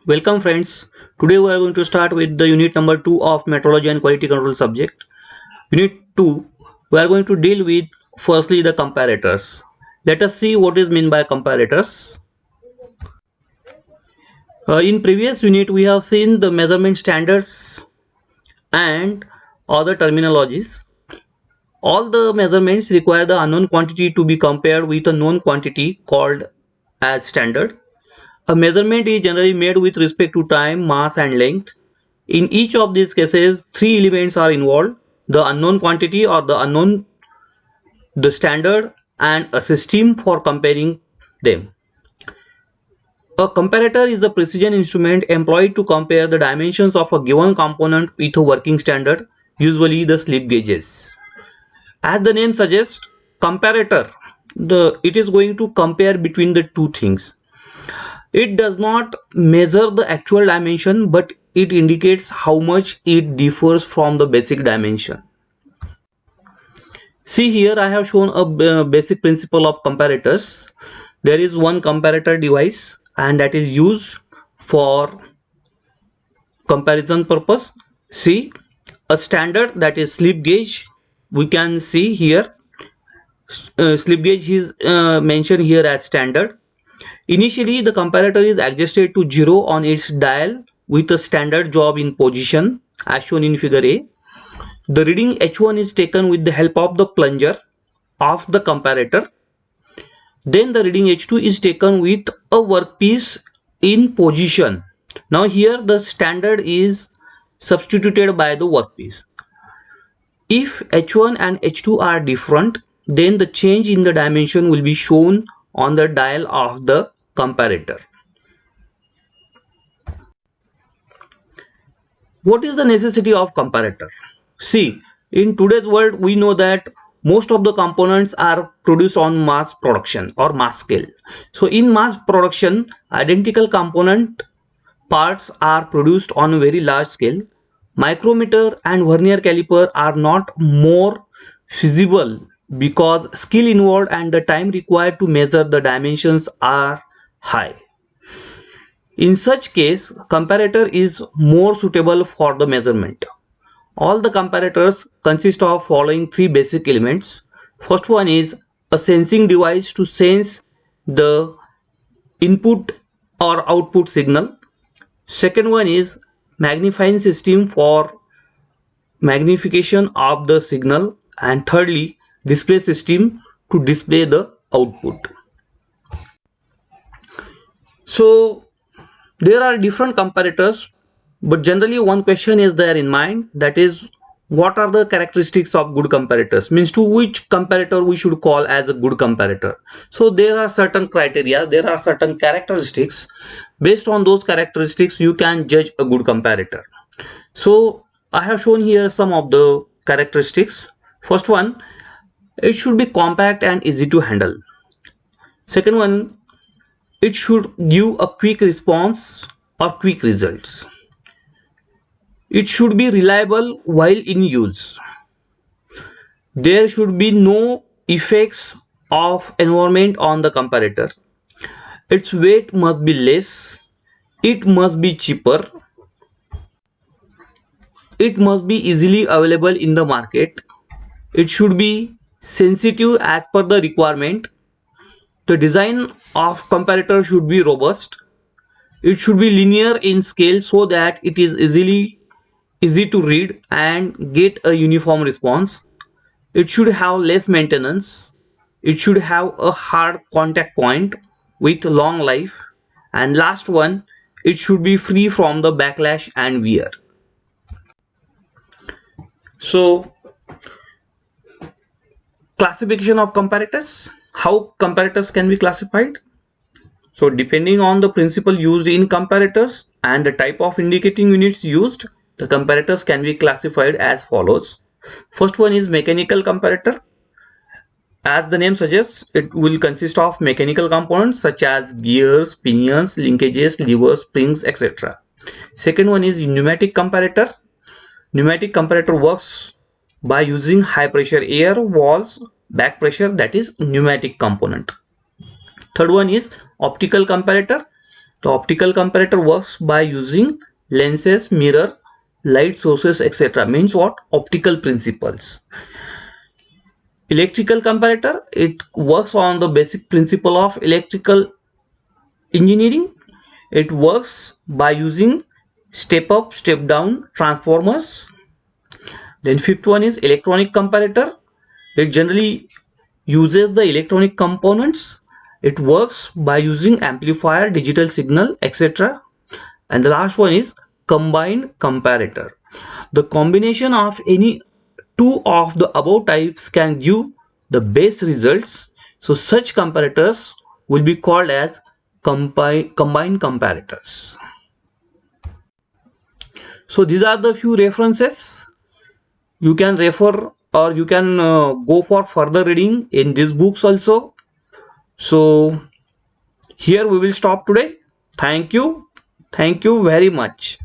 Welcome friends. Today we are going to start with the unit number 2 of metrology and quality control subject. Unit 2, we are going to deal with firstly the comparators. Let us see what is meant by comparators. In previous unit we have seen the measurement standards and other terminologies. All the measurements require the unknown quantity to be compared with a known quantity called as standard. A measurement is generally made with respect to time, mass and length. In each of these cases, three elements are involved: the unknown quantity or the unknown, the standard, and a system for comparing them. A comparator is a precision instrument employed to compare the dimensions of a given component with a working standard, usually the slip gauges. As the name suggests, comparator, it is going to compare between the two things. It does not measure the actual dimension, but it indicates how much it differs from the basic dimension. See, here I have shown a basic principle of comparators. There is one comparator device and that is used for comparison purpose. See, a standard, that is slip gauge. We can see here slip gauge is mentioned here as standard. Initially, the comparator is adjusted to 0 on its dial with a standard job in position as shown in figure A. The reading H1 is taken with the help of the plunger of the comparator. Then the reading H2 is taken with a workpiece in position. Now here the standard is substituted by the workpiece. If H1 and H2 are different, then the change in the dimension will be shown on the dial of the comparator. What is the necessity of comparator? See, in today's world we know that most of the components are produced on mass production or mass scale. So in mass production, identical component parts are produced on a very large scale. Micrometer and vernier caliper are not more feasible because skill involved and the time required to measure the dimensions are high. In such case, comparator is more suitable for the measurement. All the comparators consist of following three basic elements. First one is a sensing device to sense the input or output signal. Second one is magnifying system for magnification of the signal, and thirdly display system to display the output. So there are different comparators, but generally one question is there in mind, that is, what are the characteristics of good comparators, means to which comparator we should call as a good comparator. So there are certain criteria, there are certain characteristics. Based on those characteristics you can judge a good comparator. So I have shown here some of the characteristics. First one, it should be compact and easy to handle. Second one, it should give a quick response or quick results. It should be reliable while in use. There should be no effects of environment on the comparator. Its weight must be less. It must be cheaper. It must be easily available in the market. It should be sensitive as per the requirement. The design of comparator should be robust. It should be linear in scale so that it is easy to read and get a uniform response. It should have less maintenance. It should have a hard contact point with long life. And last one, it should be free from the backlash and wear. So classification of comparators. How comparators can be classified? So depending on the principle used in comparators and the type of indicating units used, the comparators can be classified as follows. First one is mechanical comparator. As the name suggests, it will consist of mechanical components such as gears, pinions, linkages, levers, springs, etc. Second one is pneumatic comparator. Pneumatic comparator works by using high pressure air, walls, back pressure, that is pneumatic component. Third one is optical comparator. The optical comparator works by using lenses, mirror, light sources, etc. Means what? Optical principles. Electrical comparator, it works on the basic principle of electrical engineering. It works by using step up, step down transformers. Then fifth one is electronic comparator. It generally uses the electronic components. It works by using amplifier, digital signal, etc. And the last one is combined comparator. The combination of any two of the above types can give the best results. So such comparators will be called as combined comparators. So these are the few references you can refer, or you can go for further reading in these books also. So here we will stop today. Thank you very much.